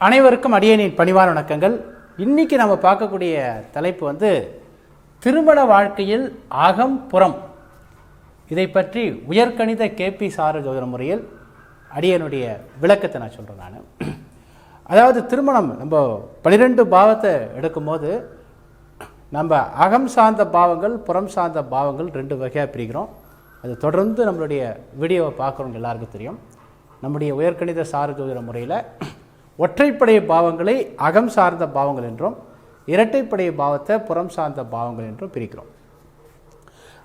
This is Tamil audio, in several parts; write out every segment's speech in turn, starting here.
அனைவருக்கும் அடியேனின் பணிவான வணக்கங்கள். இன்னைக்கு நம்ம பார்க்கக்கூடிய தலைப்பு திருமண வாழ்க்கையில் அகம் புறம். இதை பற்றி உயர்கணித கேபி சார ஜோதிட முறையில் அடியனுடைய விளக்கத்தை நான் சொல்கிறேன். நான் அதாவது திருமணம் நம்ம 12 பாவத்தை எடுக்கும்போது நம்ம அகம் சார்ந்த பாவங்கள் புறம் சார்ந்த பாவங்கள் 2 வகையாக பிரிக்கிறோம். அது தொடர்ந்து நம்மளுடைய வீடியோவை பார்க்குறவங்க எல்லாருக்கும் தெரியும். நம்முடைய உயர்கணித சார ஜோதிட முறையில் ஒற்றைப்படை பாவங்களை அகம் சார்ந்த பாவங்கள் என்றும் இரட்டைப்படை பாவத்தை புறம் சார்ந்த பாவங்கள் என்றும் பிரிக்கிறோம்.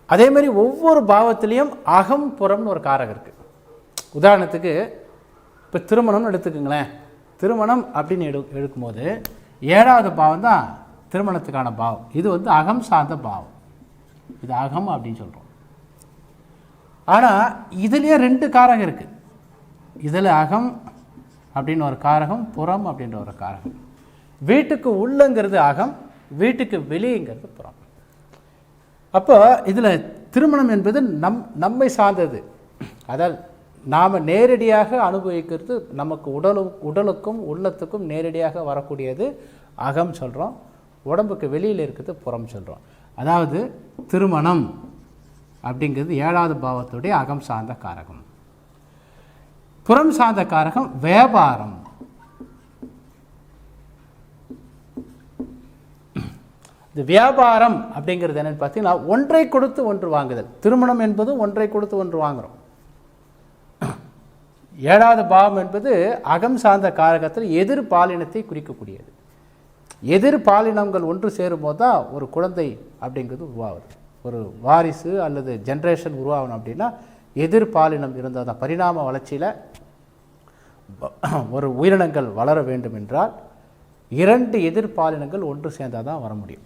அதே மாதிரி ஒவ்வொரு பாவத்திலையும் அகம் புறம்னு ஒரு காரகம் இருக்குது. உதாரணத்துக்கு இப்போ திருமணம்னு எடுத்துக்கோங்களேன். திருமணம் அப்படின்னு எடுக்கும்போது 7வது பாவம் தான் திருமணத்துக்கான பாவம். இது அகம் சார்ந்த பாவம். இது அகம் அப்படின்னு சொல்கிறோம். ஆனால் இதுலேயே 2 காரகம் இருக்குது. இதில் அகம் அப்படின்னு ஒரு காரகம், புறம் அப்படின்ற ஒரு காரகம். வீட்டுக்கு உள்ளங்கிறது அகம், வீட்டுக்கு வெளியேங்கிறது புறம். அப்போ இதில் திருமணம் என்பது நம்மை சார்ந்தது. அதாவது நாம் நேரடியாக அனுபவிக்கிறது, நமக்கு உடலுக்கும் உள்ளத்துக்கும் நேரடியாக வரக்கூடியது அகம் சொல்கிறோம். உடம்புக்கு வெளியில் இருக்கிறது புறம் சொல்கிறோம். அதாவது திருமணம் அப்படிங்கிறது 7வது பாவத்துடைய அகம் சார்ந்த காரகம். புறம் சார்ந்த காரகம் வியாபாரம். இந்த வியாபாரம் அப்படிங்கிறது என்னன்னு பார்த்தீங்கன்னா ஒன்றை கொடுத்து ஒன்று வாங்குதல். திருமணம் என்பது ஒன்றை கொடுத்து ஒன்று வாங்குகிறோம். 7வது பாவம் என்பது அகம் சார்ந்த காரகத்தில் எதிர்பாலினத்தை குறிக்கக்கூடியது. எதிர்பாலினங்கள் ஒன்று சேரும்போது தான் ஒரு குழந்தை அப்படிங்கிறது உருவாகுது. ஒரு வாரிசு அல்லது ஜென்ரேஷன் உருவாகணும் அப்படின்னா எதிர்பாலினம் இருந்தால் தான். பரிணாம வளர்ச்சியில் ஒரு உயிரினங்கள் வளர வேண்டும் என்றால் 2 எதிர்பாலினங்கள் ஒன்று சேர்ந்தால் தான் வர முடியும்.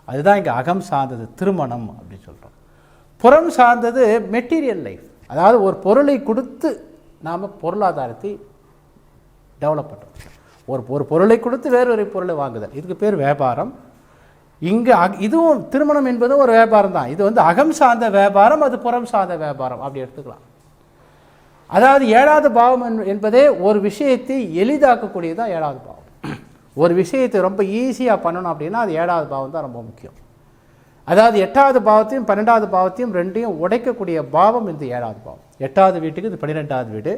அதுதான் இங்கே அகம் சார்ந்தது திருமணம் அப்படின்னு சொல்கிறோம். புறம் சார்ந்தது மெட்டீரியல் லைஃப். அதாவது ஒரு பொருளை கொடுத்து நாம் பொருளாதாரத்தை டெவலப் பண்ணுறோம். ஒரு பொருளை கொடுத்து வேறொரு பொருளை வாங்குதல், இதுக்கு பேர் வியாபாரம். இங்கே இதுவும் திருமணம் என்பதும் ஒரு வியாபாரம் தான். இது அகம் சார்ந்த வியாபாரம், அது புறம் சார்ந்த வியாபாரம் அப்படி எடுத்துக்கலாம். அதாவது 7வது பாவம் என்பதே ஒரு விஷயத்தை எளிதாக்கக்கூடியது தான் 7வது பாவம். ஒரு விஷயத்தை ரொம்ப ஈஸியாக பண்ணணும் அப்படின்னா அது 7வது பாவம் தான் ரொம்ப முக்கியம். அதாவது 8வது பாவத்தையும் 12வது பாவத்தையும் 2ஐயும் உடைக்கக்கூடிய பாவம் இந்த 7வது பாவம். 8வது வீட்டுக்கு இது 12வது வீடு,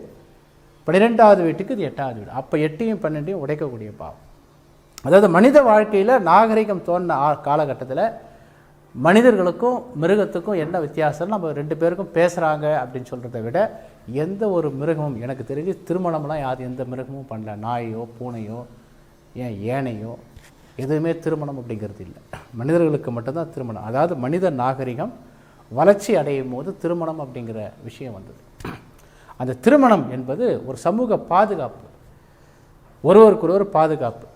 12வது வீட்டுக்கு இது 8வது வீடு. அப்போ 8ஐயும் 12ஐயும் உடைக்கக்கூடிய பாவம். அதாவது மனித வாழ்க்கையில் நாகரிகம் தோன்ற காலகட்டத்தில் மனிதர்களுக்கும் மிருகத்துக்கும் என்ன வித்தியாசம், நம்ம 2 பேருக்கும் பேசுகிறாங்க அப்படின்னு சொல்கிறத விட எந்த ஒரு மிருகமும் எனக்கு தெரிஞ்சு திருமணம்லாம் எந்த மிருகமும் பண்ணல. நாயோ பூனையோ ஏன் ஏனையோ எதுவுமே திருமணம் அப்படிங்கிறது இல்லை. மனிதர்களுக்கு மட்டும்தான் திருமணம். அதாவது மனித நாகரிகம் வளர்ச்சி அடையும் போது திருமணம் அப்படிங்கிற விஷயம் வந்தது. அந்த திருமணம் என்பது ஒரு சமூக பாதுகாப்பு, ஒருவருக்கொருவர் பாதுகாப்பு.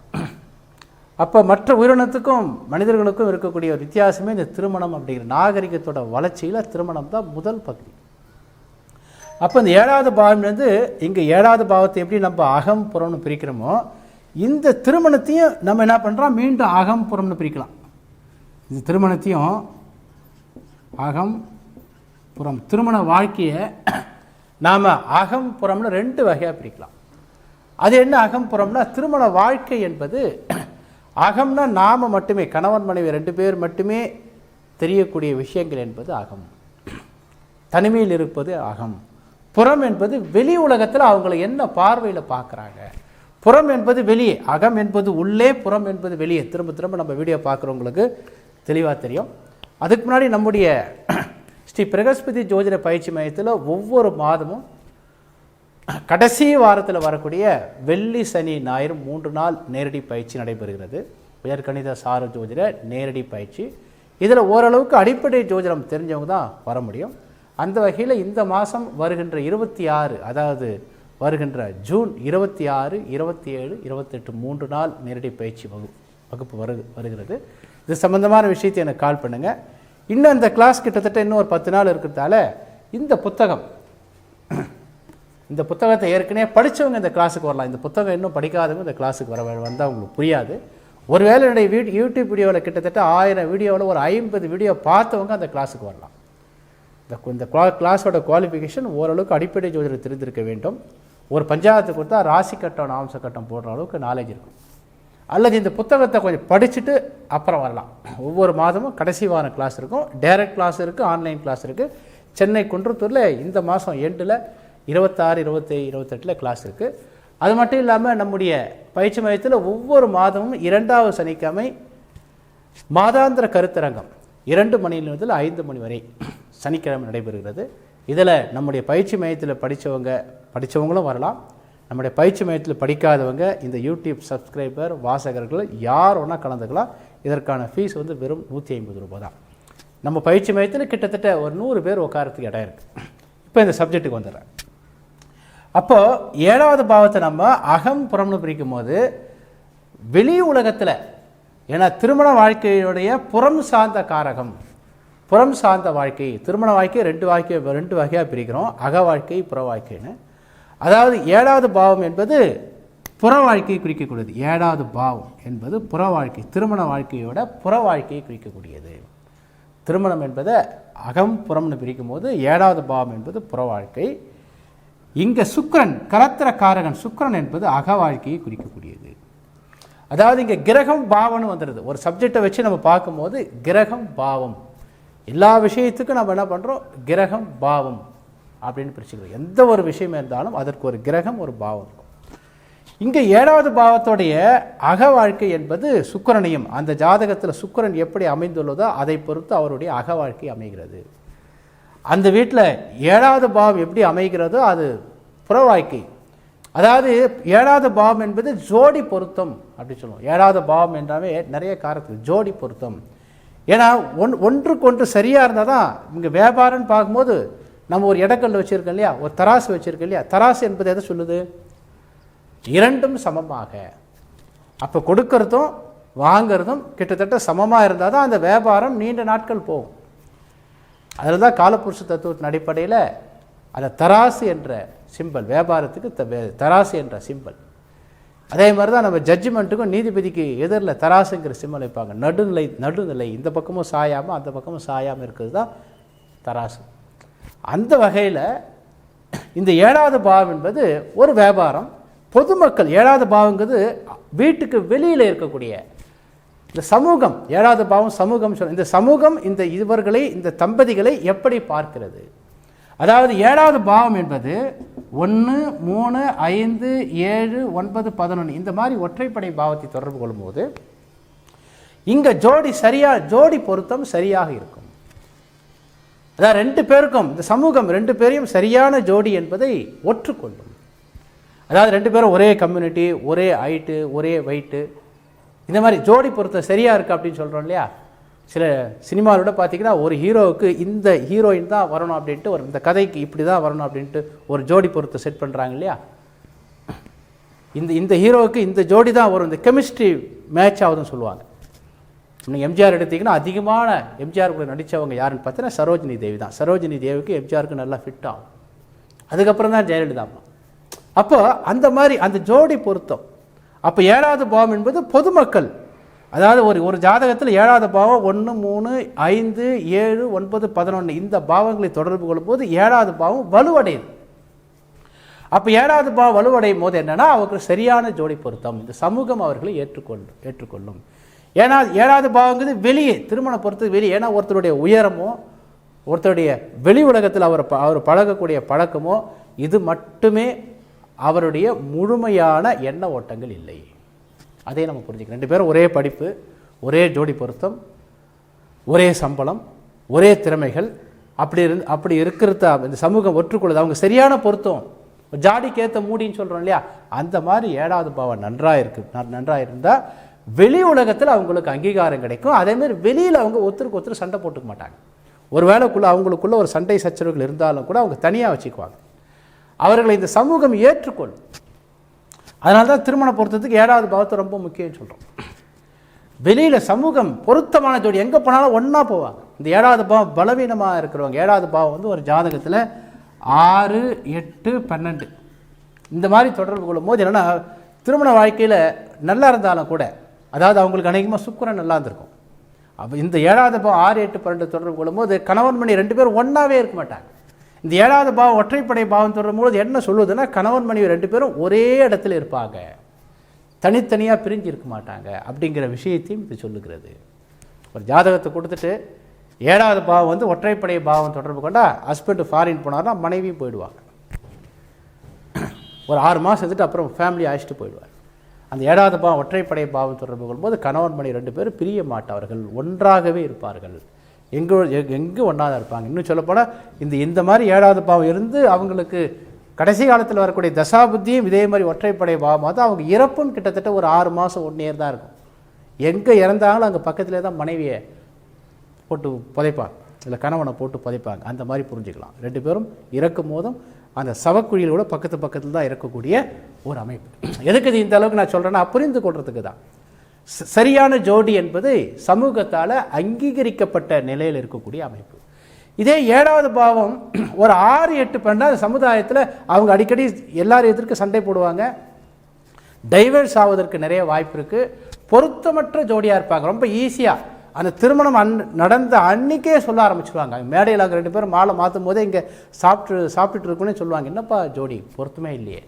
அப்போ மற்ற உயிரினத்துக்கும் மனிதர்களுக்கும் இருக்கக்கூடிய ஒரு வித்தியாசமே இந்த திருமணம் அப்படிங்கிற நாகரிகத்தோட வளர்ச்சியில் திருமணம் தான் முதல் பகுதி. அப்போ இந்த 7வது பாவம் இங்கே 7வது பாவத்தை எப்படி நம்ம அகம் புறம்னு பிரிக்கிறோமோ இந்த திருமணத்தையும் நம்ம என்ன பண்ணுறோம், மீண்டும் அகம் புறம்னு பிரிக்கலாம். இந்த திருமணத்தையும் அகம் புறம், திருமண வாழ்க்கையை நாம் அகம் புறம்னு 2 வகையாக பிரிக்கலாம். அது என்ன அகம் புறம்னா, திருமண வாழ்க்கை என்பது அகம்னா நாம் மட்டுமே, கணவன் மனைவி 2 பேர் மட்டுமே தெரியக்கூடிய விஷயங்கள் என்பது அகம். தனிமையில் இருப்பது அகம். புறம் என்பது வெளி உலகத்தில் அவங்கள என்ன பார்வையில் பார்க்குறாங்க. புறம் என்பது வெளியே, அகம் என்பது உள்ளே, புறம் என்பது வெளியே. திரும்ப திரும்ப நம்ம வீடியோ பார்க்குறவங்களுக்கு தெளிவாக தெரியும். அதுக்கு முன்னாடி நம்முடைய ஸ்ரீ பிரகஸ்பதி ஜோதிட பயிற்சி மையத்தில் ஒவ்வொரு மாதமும் கடைசி வாரத்தில் வரக்கூடிய வெள்ளி சனி ஞாயிறு 3 நாள் நேரடி பயிற்சி நடைபெறுகிறது. உயர்கணித சார ஜோதிட நேரடி பயிற்சி. இதில் ஓரளவுக்கு அடிப்படை ஜோதிடம் தெரிஞ்சவங்க தான் வர முடியும். அந்த வகையில் இந்த மாதம் வருகின்ற 26, அதாவது வருகின்ற ஜூன் 26, 27, 28 3 நாள் நேரடி பயிற்சி வகுப்பு வருகிறது. இது சம்பந்தமான விஷயத்தை எனக்கு கால் பண்ணுங்கள். இன்னும் இந்த கிளாஸ் கிட்டத்தட்ட இன்னும் ஒரு 10 நாள் இருக்கிறதால இந்த புத்தகத்தை ஏற்கனவே படித்தவங்க இந்த கிளாஸுக்கு வரலாம். இந்த புத்தகம் இன்னும் படிக்காதவங்க இந்த கிளாஸுக்கு வந்தால் உங்களுக்கு புரியாது. ஒருவேளை என்னுடைய யூடியூப் வீடியோவில் கிட்டத்தட்ட 1000 வீடியோவில் ஒரு 50 வீடியோ பார்த்தவங்க அந்த கிளாஸுக்கு வரலாம். இந்த கிளாஸோட குவாலிஃபிகேஷன் ஓரளவுக்கு அடிப்படை ஜோதிடம் தெரிந்திருக்க வேண்டும். ஒரு பஞ்சாயத்து கொடுத்தா ராசி கட்டம் நாம்ச கட்டம் போடுற அளவுக்கு நாலேஜ் இருக்கும். அல்லது இந்த புத்தகத்தை கொஞ்சம் படிச்சுட்டு அப்புறம் வரலாம். ஒவ்வொரு மாதமும் கடைசி வாரம் கிளாஸ் இருக்கும், டைரக்ட் கிளாஸ் இருக்குது, ஆன்லைன் கிளாஸ் இருக்குது. சென்னை குன்றத்தூரில் இந்த மாதம் எண்டில் 26, 27, 28 கிளாஸ் இருக்குது. அது மட்டும் இல்லாமல் நம்முடைய பயிற்சி மையத்தில் ஒவ்வொரு மாதமும் 2வது சனிக்கிழமை மாதாந்திர கருத்தரங்கம் 2 மணியிலிருந்து 5 மணி வரை சனிக்கிழமை நடைபெறுகிறது. இதில் நம்முடைய பயிற்சி மையத்தில் படித்தவங்களும் வரலாம். நம்முடைய பயிற்சி மையத்தில் படிக்காதவங்க இந்த யூடியூப் சப்ஸ்கிரைபர் வாசகர்கள் யார் ஒன்றா கலந்துக்கலாம். இதற்கான ஃபீஸ் வந்து வெறும் 150 ரூபாய் தான். நம்ம பயிற்சி மையத்தில் கிட்டத்தட்ட ஒரு 100 பேர் உட்காரத்துக்கு இடம் இருக்குது. இப்போ இந்த சப்ஜெக்ட்டுக்கு வந்துடுறேன். அப்போது 7வது பாவத்தை நம்ம அகம் புறம்னு பிரிக்கும் போது வெளி உலகத்தில், ஏன்னா திருமண வாழ்க்கையுடைய புறம் சார்ந்த காரகம், புறம் சார்ந்த வாழ்க்கை, திருமண வாழ்க்கை ரெண்டு வகையாக பிரிக்கிறோம், அக வாழ்க்கை புற வாழ்க்கைன்னு. அதாவது 7வது பாவம் என்பது புற வாழ்க்கையை குறிக்கக்கூடியது. 7வது பாவம் என்பது புற வாழ்க்கை, திருமண வாழ்க்கையோட புற வாழ்க்கையை குறிக்கக்கூடியது. திருமணம் என்பதை அகம் புறம்னு பிரிக்கும் போது 7வது பாவம் என்பது புற வாழ்க்கை. இங்கே சுக்கிரன் கலத்திர காரகன் சுக்கிரன் என்பது அக வாழ்க்கையை குறிக்கக்கூடியது. அதாவது இங்கே கிரகம் பாவம்னு வந்துடுது. ஒரு சப்ஜெக்டை வச்சு நம்ம பார்க்கும்போது கிரகம் பாவம், எல்லா விஷயத்துக்கும் நம்ம என்ன பண்ணுறோம், கிரகம் பாவம் அப்படின்னு பிரிச்சுக்கிறோம். எந்த ஒரு விஷயம் இருந்தாலும் அதற்கு ஒரு கிரகம் ஒரு பாவம் இருக்கும். இங்கே 7வது பாவத்துடைய அக வாழ்க்கை என்பது சுக்கிரனையும், அந்த ஜாதகத்தில் சுக்கிரன் எப்படி அமைந்துள்ளதோ அதை பொறுத்து அவருடைய அக வாழ்க்கை அமைகிறது. அந்த வீட்டில் 7வது பாவம் எப்படி அமைகிறதோ அது புற வாழ்க்கை. அதாவது 7வது பாவம் என்பது ஜோடி பொருத்தம் அப்படின்னு சொல்லுவோம். 7வது பாவம் என்றாவே நிறைய காரணத்துக்கு ஜோடி பொருத்தம். ஏன்னா ஒன்றுக்கு ஒன்று சரியாக இருந்தால் தான். இங்கே வியாபாரம்னு பார்க்கும்போது நம்ம ஒரு இடக்கல் வச்சுருக்கோம் இல்லையா, ஒரு தராசு வச்சுருக்கோம் இல்லையா, தராசு என்பது எதை சொல்லுது, இரண்டும் சமமாக. அப்போ கொடுக்கறதும் வாங்கிறதும் கிட்டத்தட்ட சமமாக இருந்தால் தான் அந்த வியாபாரம் நீண்ட நாட்கள் போகும். அதில் தான் காலப்புருஷ தத்துவத்தின் அடிப்படையில் அந்த தராசு என்ற சிம்பல், வியாபாரத்துக்கு தராசு என்ற சிம்பல். அதே மாதிரி தான் நம்ம ஜட்ஜ்மெண்ட்டுக்கும் நீதிபதிக்கு எதிரில் தராசுங்கிற சிம்பல் வைப்பாங்க. நடுநிலை, இந்த பக்கமும் சாயாமல் அந்த பக்கமும் சாயாமல் இருக்கிறது தான் தராசு. அந்த வகையில் இந்த 7வது பாவம் என்பது ஒரு வியாபாரம், பொதுமக்கள். 7வது பாவங்கிறது வீட்டுக்கு வெளியில் இருக்கக்கூடிய இந்த சமூகம். 7வது பாவம் சமூகம் சொல்ல. இந்த சமூகம் இந்த தம்பதிகளை எப்படி பார்க்கிறது? அதாவது 7வது பாவம் என்பது 1, 3, 5, 7, 9, 11 இந்த மாதிரி ஒற்றைப்படை பாவத்தை தொடர்பு கொள்ளும்போது இங்கே ஜோடி பொருத்தம் சரியாக இருக்கும். அதாவது 2 பேருக்கும் இந்த சமூகம் 2 பேரையும் சரியான ஜோடி என்பதை ஒற்றுக்கொள்ளும். அதாவது 2 பேரும் ஒரே கம்யூனிட்டி, ஒரே ஹைட்டு, ஒரே வெயிட்டு, இந்த மாதிரி ஜோடி பொருத்தம் சரியாக இருக்குது அப்படின்னு சொல்கிறோம் இல்லையா. சில சினிமாவோட பார்த்தீங்கன்னா ஒரு ஹீரோவுக்கு இந்த ஹீரோயின் தான் வரணும் அப்படின்ட்டு, இந்த கதைக்கு இப்படி தான் வரணும் அப்படின்ட்டு ஒரு ஜோடி பொருத்தம் செட் பண்ணுறாங்க இல்லையா. இந்த ஹீரோவுக்கு இந்த ஜோடி தான் வரும், இந்த கெமிஸ்ட்ரி மேட்ச் ஆகுதுன்னு சொல்லுவாங்க. நீங்கள் எம்ஜிஆர் எடுத்திங்கன்னா அதிகமான எம்ஜிஆர் கூட நடித்தவங்க யாருன்னு பார்த்தீங்கன்னா சரோஜினி தேவி தான். சரோஜினி தேவிக்கு எம்ஜிஆருக்கு நல்லா ஃபிட் ஆகும். அதுக்கப்புறம் தான் ஜெயலலிதா. அப்போ அந்த மாதிரி அந்த ஜோடி பொருத்தம். அப்போ 7வது பாவம் என்பது பொதுமக்கள். அதாவது ஒரு ஜாதகத்தில் 7வது பாவம் 1, 3, 5, 7, 9, 11 இந்த பாவங்களை தொடர்பு கொள்ளும்போது 7வது பாவம் வலுவடையுது. அப்போ 7வது பாவம் வலுவடையும் போது என்னன்னா அவருக்கு சரியான ஜோடி பொருத்தம், இந்த சமூகம் அவர்களை ஏற்றுக்கொள்ளும். ஏன்னா 7வது பாவங்கிறது வெளியே, திருமண பொறுத்து வெளியே. ஏன்னா ஒருத்தருடைய உயரமோ ஒருத்தருடைய வெளி உலகத்தில் அவர் பழகக்கூடிய பழக்கமோ இது மட்டுமே அவருடைய முழுமையான எண்ண ஓட்டங்கள் இல்லை. அதே நம்ம புரிஞ்சுக்கணும். 2 பேரும் ஒரே படிப்பு, ஒரே ஜோடி பொருத்தம், ஒரே சம்பளம், ஒரே திறமைகள், அப்படி இருக்கிறத இந்த சமூகம் ஒற்றுக்கொள்ளுது. அவங்க சரியான பொருத்தம், ஜாடிக்கேற்ற மூடின்னு சொல்கிறோம் இல்லையா, அந்த மாதிரி 7வது பாவம் நன்றாக இருந்தால் வெளி உலகத்தில் அவங்களுக்கு அங்கீகாரம் கிடைக்கும். அதேமாதிரி வெளியில் அவங்க ஒருத்தருக்கு ஒருத்தர் சண்டை போட்டுக்க மாட்டாங்க. ஒரு வேளைக்குள்ளே அவங்களுக்குள்ள ஒரு சண்டை சச்சரவுகள் இருந்தாலும் கூட அவங்க தனியாக வச்சுக்குவாங்க. அவர்களை இந்த சமூகம் ஏற்றுக்கொள்ளும். அதனால தான் திருமண பொருத்தத்துக்கு 7வது பாவத்தை ரொம்ப முக்கியம்னு சொல்கிறோம். வெளியில் சமூகம் பொருத்தமான ஜோடி எங்கே போனாலும் ஒன்றா போவாங்க. இந்த 7வது பாவம் பலவீனமாக இருக்கிறவங்க, 7வது பாவம் வந்து ஒரு ஜாதகத்தில் 6, 8, 12 இந்த மாதிரி தொடர்பு கொள்ளும் போது என்னென்னா திருமண வாழ்க்கையில் நல்லா இருந்தாலும் கூட, அதாவது அவங்களுக்கு அநேகமாக சுக்கிரன் நல்லா இருந்திருக்கும். அப்போ இந்த 7வது பாவம் 6, 8, 12 தொடர்பு கொள்ளும்போது கணவன் மணி 2 பேரும் ஒன்றாவே இருக்க மாட்டாங்க. இந்த 7வது பாவம் ஒற்றைப்படை பாவம் தொடரும்போது என்ன சொல்லுதுன்னா, கணவன் மனைவி 2 பேரும் ஒரே இடத்துல இருப்பாங்க, தனித்தனியாக பிரிஞ்சு இருக்க மாட்டாங்க அப்படிங்கிற விஷயத்தையும் இது சொல்லுகிறது. ஒரு ஜாதகத்தை கொடுத்துட்டு 7வது பாவம் வந்து ஒற்றைப்படை பாவம் தொடர்பு கொண்டா ஹஸ்பண்ட் ஃபாரின் போனார்னா மனைவியும் போயிடுவாங்க. ஒரு 6 மாதம் இருந்துட்டு அப்புறம் ஃபேமிலி அழைச்சிட்டு போயிடுவார். அந்த 7வது பாவம் ஒற்றைப்படை பாவம் தொடர்பு கொள்ளும்போது கணவன் மனைவி 2 பேரும் பிரிய மாட்டார்கள், ஒன்றாகவே இருப்பார்கள், எங்கே ஒன்றா தான் இருப்பாங்க. இன்னும் சொல்லப்போனால் இந்த மாதிரி 7வது பாவம் இருந்து அவங்களுக்கு கடைசி காலத்தில் வரக்கூடிய தசாபுத்தியும் இதே மாதிரி ஒற்றைப்படை பாவமாக தான் அவங்க இறப்பும் கிட்டத்தட்ட ஒரு 6 மாதம் 1 இயர் தான் இருக்கும். எங்கே இறந்தாலும் அங்கே பக்கத்திலே தான் மனைவியை போட்டு புதைப்பாங்க, இல்லை கணவனை போட்டு புதைப்பாங்க. அந்த மாதிரி புரிஞ்சுக்கலாம். 2 பேரும் இறக்கும் போதும் அந்த சவக்குழியிலோட பக்கத்தில் தான் இருக்கக்கூடிய ஒரு அமைப்பு. எதுக்கு இது இந்த அளவுக்கு நான் சொல்கிறேன்னா, புரிந்து கொள்றதுக்கு தான். சரியான ஜோடி என்பது சமூகத்தால் அங்கீகரிக்கப்பட்ட நிலையில் இருக்கக்கூடிய அமைப்பு. இதே 7வது பாவம் ஒரு 6, 8 பண்ணால் சமுதாயத்தில் அவங்க அடிக்கடி எல்லாரும் எதிர்க்க சண்டை போடுவாங்க, டைவர்ஸ் ஆவதற்கு நிறைய வாய்ப்பு இருக்குது. பொருத்தமற்ற ஜோடியாக இருப்பாங்க. ரொம்ப ஈஸியாக அந்த திருமணம் நடந்த அன்றைக்கே சொல்ல ஆரம்பிச்சிடுவாங்க. மேடையில் அங்கே 2 பேரும் மாலை மாற்றும் போதே இங்கே சாப்பிட்டுட்டு இருக்குன்னு சொல்லுவாங்க, என்னப்பா ஜோடி பொருத்தமே இல்லையே,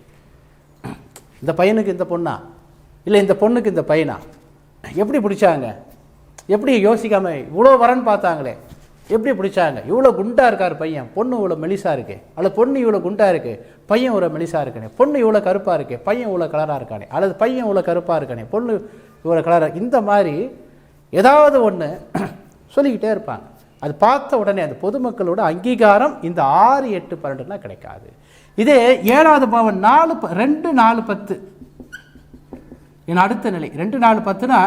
இந்த பையனுக்கு இந்த பொண்ணா, இல்லை இந்த பொண்ணுக்கு இந்த பையனா, எப்படி பிடிச்சாங்க, எப்படி யோசிக்காமல் இவ்வளோ வரன்னு பார்த்தாங்களே, எப்படி பிடிச்சாங்க, இவ்வளோ குண்டாக இருக்கார் பையன், பொண்ணு இவ்வளோ மெலிசாக இருக்கு, அல்லது பொண்ணு இவ்வளோ குண்டாக இருக்குது, பையன் இவ்வளோ மெலிசாக இருக்கானே, பொண்ணு இவ்வளோ கருப்பாக இருக்கே, பையன் இவ்வளோ கலராக இருக்கானே, அல்லது பையன் இவ்வளோ கருப்பாக இருக்கானே, பொண்ணு இவ்வளோ கலராக, இந்த மாதிரி ஏதாவது ஒன்று சொல்லிக்கிட்டே இருப்பாங்க. அது பார்த்த உடனே அந்த பொதுமக்களோட அங்கீகாரம் இந்த 6, 8, 12 கிடைக்காது. இதே 7வது பாவம் 2, 4, 10 என் அடுத்த நிலை 2, 4, 10னா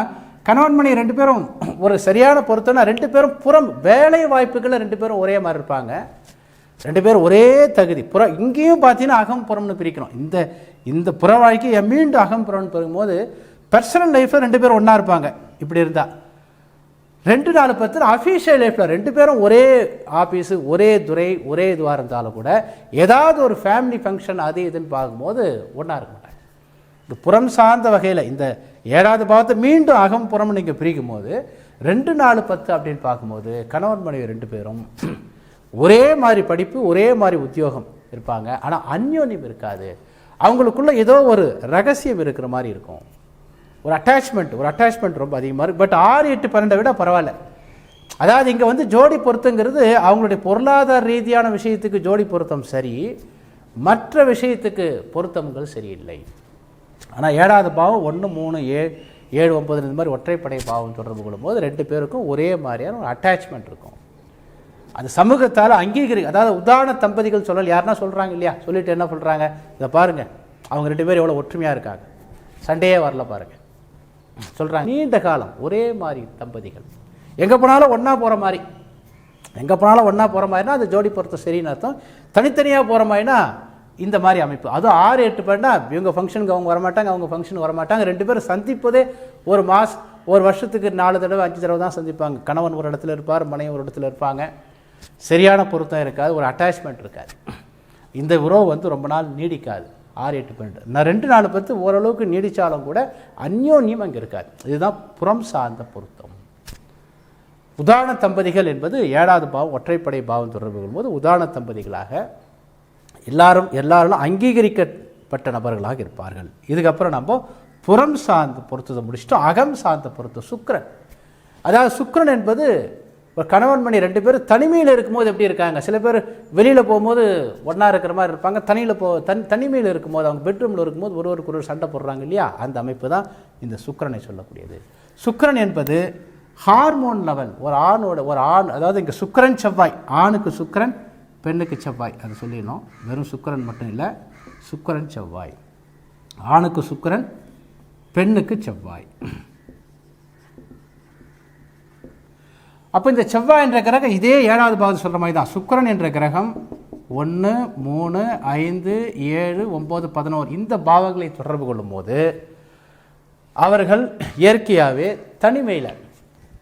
கணவன் மனைவி 2 பேரும் ஒரு சரியான பொருத்தம்னா 2 பேரும் புறம் வேலை வாய்ப்புகளில் 2 பேரும் ஒரே மாதிரி இருப்பாங்க, 2 பேரும் ஒரே தகுதி. இங்கேயும் பார்த்தீங்கன்னா அகம் புறம்னு பிரிக்கணும். இந்த புற வாழ்க்கை மீண்டும் அகம் புறம்னு பிறகும்போது பர்சனல் லைஃப்பில் 2 பேரும் ஒன்றா இருப்பாங்க. இப்படி இருந்தால் 2, 4, 10 அஃபீஷியல் லைஃப்பில் 2 பேரும் ஒரே ஆஃபீஸு, ஒரே துறை, ஒரே இதுவாக இருந்தாலும் கூட ஏதாவது ஒரு ஃபேமிலி ஃபங்க்ஷன் அது இதுன்னு பார்க்கும்போது ஒன்றா இருக்க மாட்டாங்க. இந்த புறம் சார்ந்த வகையில் இந்த 7வது பாவத்தை மீண்டும் அகம் புறம் நீங்கள் பிரிக்கும் போது 2, 4, 10 அப்படின்னு பார்க்கும்போது கணவன் மனைவி 2 பேரும் ஒரே மாதிரி படிப்பு, ஒரே மாதிரி உத்தியோகம் இருப்பாங்க. ஆனால் அந்யோன்யம் இருக்காது. அவங்களுக்குள்ள ஏதோ ஒரு ரகசியம் இருக்கிற மாதிரி இருக்கும். ஒரு அட்டாச்மெண்ட் ரொம்ப அதிகமாக இருக்குது. பட் 6, 8, 12 விட பரவாயில்ல. அதாவது இங்கே வந்து ஜோடி பொருத்தங்கிறது அவங்களுடைய பொருளாதார ரீதியான விஷயத்துக்கு ஜோடி பொருத்தம் சரி, மற்ற விஷயத்துக்கு பொருத்தங்கள் சரியில்லை. ஆனால் 7வது பாவம் 1, 3, 7, 9 இந்த மாதிரி ஒற்றைப்படை பாவம் தொடர்பு கொள்ளும்போது 2 பேருக்கும் ஒரே மாதிரியான ஒரு அட்டாச்மெண்ட் இருக்கும். அது சமூகத்தால் அதாவது உதாரண தம்பதிகள் சொல்லல் யாருன்னா சொல்கிறாங்க இல்லையா, சொல்லிட்டு என்ன சொல்கிறாங்க, இதை பாருங்கள் அவங்க 2 பேரும் எவ்வளோ ஒற்றுமையாக இருக்காங்க, சண்டையே வரல பாருங்கள் சொல்கிறாங்க. நீண்ட காலம் ஒரே மாதிரி தம்பதிகள் எங்கே போனாலும் ஒன்றா போகிற மாதிரினா அது ஜோடி பொறுத்த சரின்னு அர்த்தம். தனித்தனியாக போகிற மாதிரினா இந்த மாதிரி அமைப்பு. அதுவும் 6, 8 பண்ணால் இவங்க ஃபங்க்ஷனுக்கு அவங்க வரமாட்டாங்க, அவங்க ஃபங்க்ஷனுக்கு வரமாட்டாங்க. 2 பேரும் சந்திப்பதே ஒரு வருஷத்துக்கு 4 தடவை 5 தடவை தான் சந்திப்பாங்க. கணவன் ஒரு இடத்துல இருப்பார், மனைவி ஒரு இடத்துல இருப்பாங்க. சரியான பொருத்தம் இருக்காது, ஒரு அட்டாச்மெண்ட் இருக்காது. இந்த உறவு வந்து ரொம்ப நாள் நீடிக்காது. 6, 8, 12 நான் 2, 4, 10 ஓரளவுக்கு நீடித்தாலும் கூட அந்யோன்யம் அங்கே இருக்காது. இதுதான் புறம் சார்ந்த பொருத்தம். உதாரண தம்பதிகள் என்பது 7வது பாவம் ஒற்றைப்படை பாவம் தொடர்பு கொள்ளும்போது உதாரண தம்பதிகளாக எல்லாரும் அங்கீகரிக்கப்பட்ட நபர்களாக இருப்பார்கள். இதுக்கப்புறம் நம்ம புறம் சார்ந்த பொருத்தத்தை முடிச்சுட்டோம். அகம் சார்ந்த பொருத்தம் சுக்கிரன். அதாவது சுக்கிரன் என்பது ஒரு கணவன் மணி 2 பேரும் தனிமையில் இருக்கும்போது எப்படி இருக்காங்க. சில பேர் வெளியில் போகும்போது ஒன்றா இருக்கிற மாதிரி இருப்பாங்க, தனிமையில் இருக்கும்போது அவங்க பெட்ரூமில் இருக்கும்போது ஒருவருக்கு ஒரு சண்டை போடுறாங்க இல்லையா, அந்த அமைப்பு தான் இந்த சுக்கிரனை சொல்லக்கூடியது. சுக்கிரன் என்பது ஹார்மோன் லெவல். ஒரு ஆண் அதாவது இங்கே சுக்கிரன் செவ்வாய், ஆணுக்கு சுக்கிரன் பெண்ணுக்கு செவ்வாய், அது சொல்லிடணும். வெறும் சுக்கிரன் மட்டும் இல்லை, சுக்கிரன் செவ்வாய், ஆணுக்கு சுக்கிரன் பெண்ணுக்கு செவ்வாய். அப்போ இந்த செவ்வாய் என்ற கிரகம் இதே 7வது பாவத்தை சொல்கிற மாதிரி தான். சுக்கிரன் என்ற கிரகம் 1, 3, 5, 7, 9, 11 இந்த பாவங்களை தொடர்பு கொள்ளும் போது அவர்கள் இயற்கையாகவே தனிமையில்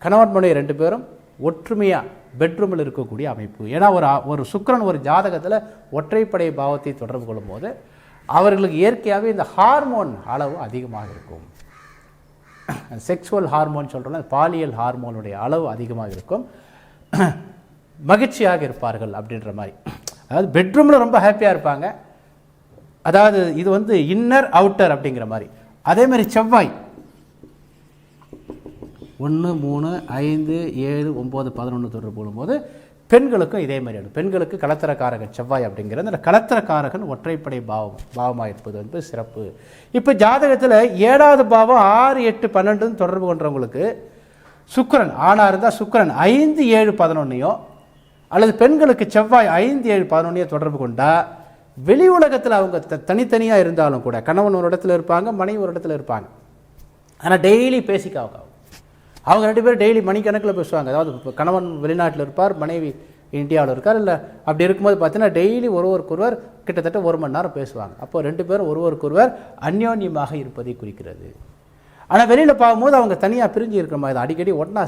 கணவன் மனைவி 2 பேரும் ஒற்றுமையாக பெட்ரூமில் இருக்கக்கூடிய அமைப்பு. ஏன்னா ஒரு சுக்கிரன் ஒரு ஜாதகத்தில் ஒற்றைப்படை பாவத்தை தொடர்பு கொள்ளும் போது அவர்களுக்கு இயற்கையாகவே இந்த ஹார்மோன் அளவு அதிகமாக இருக்கும். செக்ஸுவல் ஹார்மோன் சொல்கிறோம், பாலியல் ஹார்மோனுடைய அளவு அதிகமாக இருக்கும். மகிழ்ச்சியாக இருப்பார்கள் அப்படின்ற மாதிரி. அதாவது பெட்ரூமில் ரொம்ப ஹாப்பியாக இருப்பாங்க. அதாவது இது வந்து இன்னர் அவுட்டர் அப்படிங்கிற மாதிரி. அதே மாதிரி செவ்வாய் 1 3 5 7 9 11 தொடர்பு போடும்போது பெண்களுக்கும் இதே மாதிரி ஆகும். பெண்களுக்கு கலத்திரக்காரகன் செவ்வாய் அப்படிங்கிறது அந்த கலத்திரக்காரகன் ஒற்றைப்படை பாவமாக இருப்பது வந்து சிறப்பு. இப்போ ஜாதகத்தில் 7வது பாவம் 6 8 12 தொடர்பு கொண்டவங்களுக்கு சுக்கிரன் ஆணாக இருந்தால் சுக்கிரன் 5 7 11 அல்லது பெண்களுக்கு செவ்வாய் 5 7 11 தொடர்பு கொண்டால் வெளி உலகத்தில் அவங்க தனித்தனியாக இருந்தாலும் கூட கணவன் ஒரு இடத்துல இருப்பாங்க, மனைவி ஒரு இடத்துல இருப்பாங்க. ஆனால் டெய்லி பேசிக்காக அவங்க 2 பேரும் டெய்லி மணிக்கணக்கில் பேசுவாங்க. அதாவது இப்போ கணவன் வெளிநாட்டில் இருப்பார், மனைவி இந்தியாவில் இருக்கார். இல்லை அப்படி இருக்கும்போது பார்த்தீங்கன்னா டெய்லி ஒருவருக்கொருவர் கிட்டத்தட்ட 1 மணி நேரம் பேசுவாங்க. அப்போ 2 பேரும் ஒருவருக்கொருவர் அந்யோன்யமாக இருப்பதை குறிக்கிறது. ஆனால் வெளியில் பார்க்கும்போது அவங்க தனியாக பிரிஞ்சு இருக்கிற மாதிரி அடிக்கடி ஒன்றா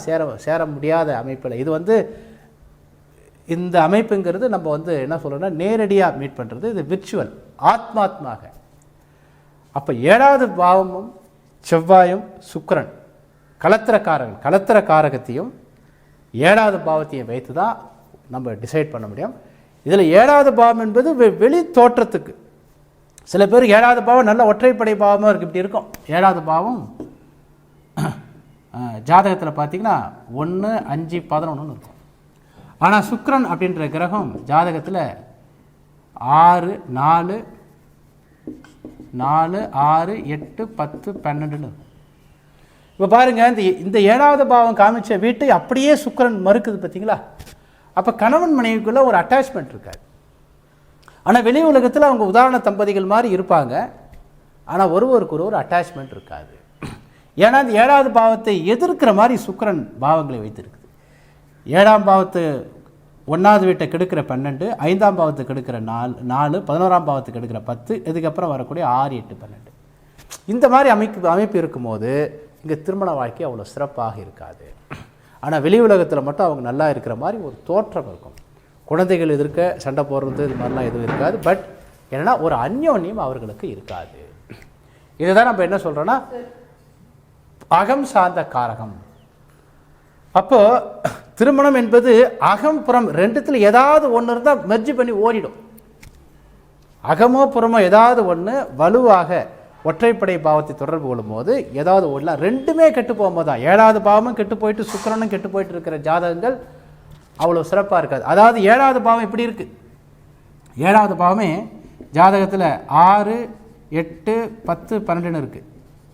சேர முடியாத அமைப்பில் இது வந்து இந்த அமைப்புங்கிறது நம்ம வந்து என்ன சொல்கிறோன்னா நேரடியாக மீட் பண்ணுறது. இது விர்ச்சுவல் ஆத்மாத்மாக. அப்போ 7வது பாவமும் செவ்வாயும் சுக்கிரன் கலத்திர காரகத்தையும் 7வது பாவத்தையும் வைத்து தான் நம்ம டிசைட் பண்ண முடியும். இதில் 7வது பாவம் என்பது வெளி தோற்றத்துக்கு சில பேர் 7வது பாவம் நல்ல ஒற்றைப்படை பாவமாக இருக்குது. இப்படி இருக்கும் 7வது பாவம் ஜாதகத்தில் பார்த்தீங்கன்னா 1 5 11 இருக்கும். ஆனால் சுக்கிரன் அப்படின்ற கிரகம் ஜாதகத்தில் 6 4 4 6 8 10 12 இருக்கும். இப்போ பாருங்கள், இந்த 7வது பாவம் காமிச்ச வீட்டை அப்படியே சுக்கிரன் மறுக்குது பார்த்தீங்களா? அப்போ கணவன் மனைவிக்குள்ளே ஒரு அட்டாச்மெண்ட் இருக்காது. ஆனால் வெளி உலகத்தில் அவங்க உதாரண தம்பதிகள் மாதிரி இருப்பாங்க. ஆனால் ஒருவருக்கு ஒரு அட்டாச்மெண்ட் இருக்காது. ஏன்னா இந்த 7வது பாவத்தை எதிர்க்கிற மாதிரி சுக்கிரன் பாவங்களை வைத்திருக்குது. 7ஆம் பாவத்து 1வது வீட்டை கெடுக்கிற 12, 5ஆம் பாவத்தை கெடுக்கிற 4, 11ஆம் பாவத்துக்கு கெடுக்கிற 10, இதுக்கப்புறம் வரக்கூடிய 6 8 12. இந்த மாதிரி அமைப்பு இருக்கும்போது இங்கே திருமண வாழ்க்கை அவ்வளோ சிறப்பாக இருக்காது. ஆனால் வெளி உலகத்தில் மட்டும் அவங்க நல்லா இருக்கிற மாதிரி ஒரு தோற்றம் இருக்கும். குழந்தைகள் எதிர்க்க சண்டை போடுறது இது மாதிரிலாம் எதுவும் இருக்காது. பட் என்னென்னா ஒரு அந்யோன்யம் அவர்களுக்கு இருக்காது. இதுதான் நம்ம என்ன சொல்கிறோன்னா அகம் சார்ந்த காரகம். அப்போது திருமணம் என்பது அகம் புறம் ரெண்டுத்தில் ஏதாவது ஒன்று இருந்தால் மெர்ஜி பண்ணி ஓடிடும். அகமோ புறமோ ஏதாவது ஒன்று வலுவாக ஒற்றைப்படை பாவத்தை தொடர்பு கொள்ளும்போது ஏதாவது ஒன்றா ரெண்டுமே கெட்டு போகும்போது தான் 7வது பாவமும் கெட்டு போயிட்டு சுக்கிரனும் கெட்டு போயிட்டு இருக்கிற ஜாதகங்கள் அவ்வளோ சிறப்பாக இருக்காது. அதாவது 7வது பாவம் இப்படி இருக்குது. 7வது பாவமே ஜாதகத்தில் 6 8 10 12 இருக்குது.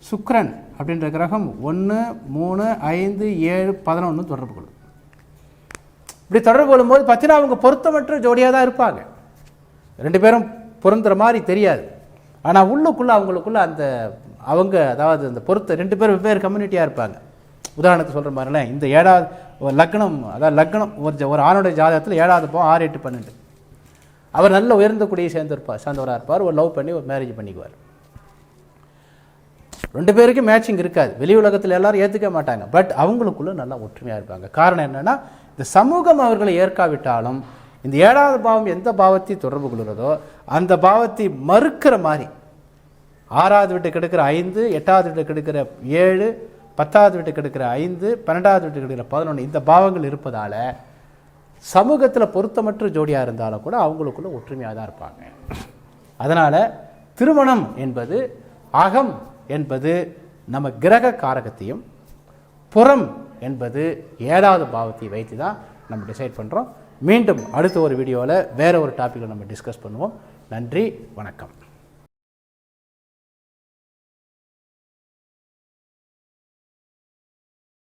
சுக்கிரன் அப்படின்ற கிரகம் 1 3 5 7 11 தொடர்பு கொள்ளும். இப்படி தொடர்பு கொள்ளும்போது பார்த்தீங்கன்னா அவங்க பொருத்தமற்ற ஜோடியாக தான் இருப்பாங்க. 2 பேரும் பொருந்துற மாதிரி தெரியாது. ஆனால் உள்ளுக்குள்ளே அவங்களுக்குள்ள அந்த அவங்க அதாவது அந்த பொருத்த 2 பேரும் வெவ்வேறு கம்யூனிட்டியாக இருப்பாங்க. உதாரணத்துக்கு சொல்கிற மாதிரிலாம் இந்த 7வது லக்னம், அதாவது லக்னம் ஒரு ஆணுடைய ஜாதகத்தில் 7வது பாவம் 6 8 12 அவர் நல்ல உயர்ந்த குடியை சேர்ந்தவராக இருப்பார். ஒரு லவ் பண்ணி ஒரு மேரேஜ் பண்ணிக்குவார். 2 பேருக்கும் மேட்சிங் இருக்காது. வெளி உலகத்தில் எல்லாரும் ஏற்றுக்க மாட்டாங்க. பட் அவங்களுக்குள்ள நல்லா ஒற்றுமையாக இருப்பாங்க. காரணம் என்னென்னா இந்த சமூகம் அவர்களை ஏற்காவிட்டாலும் இந்த 7வது பாவம் எந்த பாவத்தை தொடர்பு கொள்கிறதோ அந்த பாவத்தை மறுக்கிற மாதிரி 6வது வீட்டுக்கு எடுக்கிற 5, 8வது வீட்டுக்கு எடுக்கிற 7, 10வது வீட்டுக்கு எடுக்கிற 5, 12வது வீட்டுக்கு எடுக்கிற 11 இந்த பாவங்கள் இருப்பதால் சமூகத்தில் பொருத்தமற்ற ஜோடியாக இருந்தாலும் கூட அவங்களுக்குள்ள ஒற்றுமையாக தான் இருப்பாங்க. அதனால் திருமணம் என்பது அகம் என்பது நம்ம கிரக காரகத்தையும் புறம் என்பது 7வது பாவத்தை வைத்து தான் நம்ம டிசைட் பண்ணுறோம். மீண்டும் அடுத்த ஒரு வீடியோவில் வேறு ஒரு டாப்பிக்கில் நம்ம டிஸ்கஸ் பண்ணுவோம். நன்றி, வணக்கம்.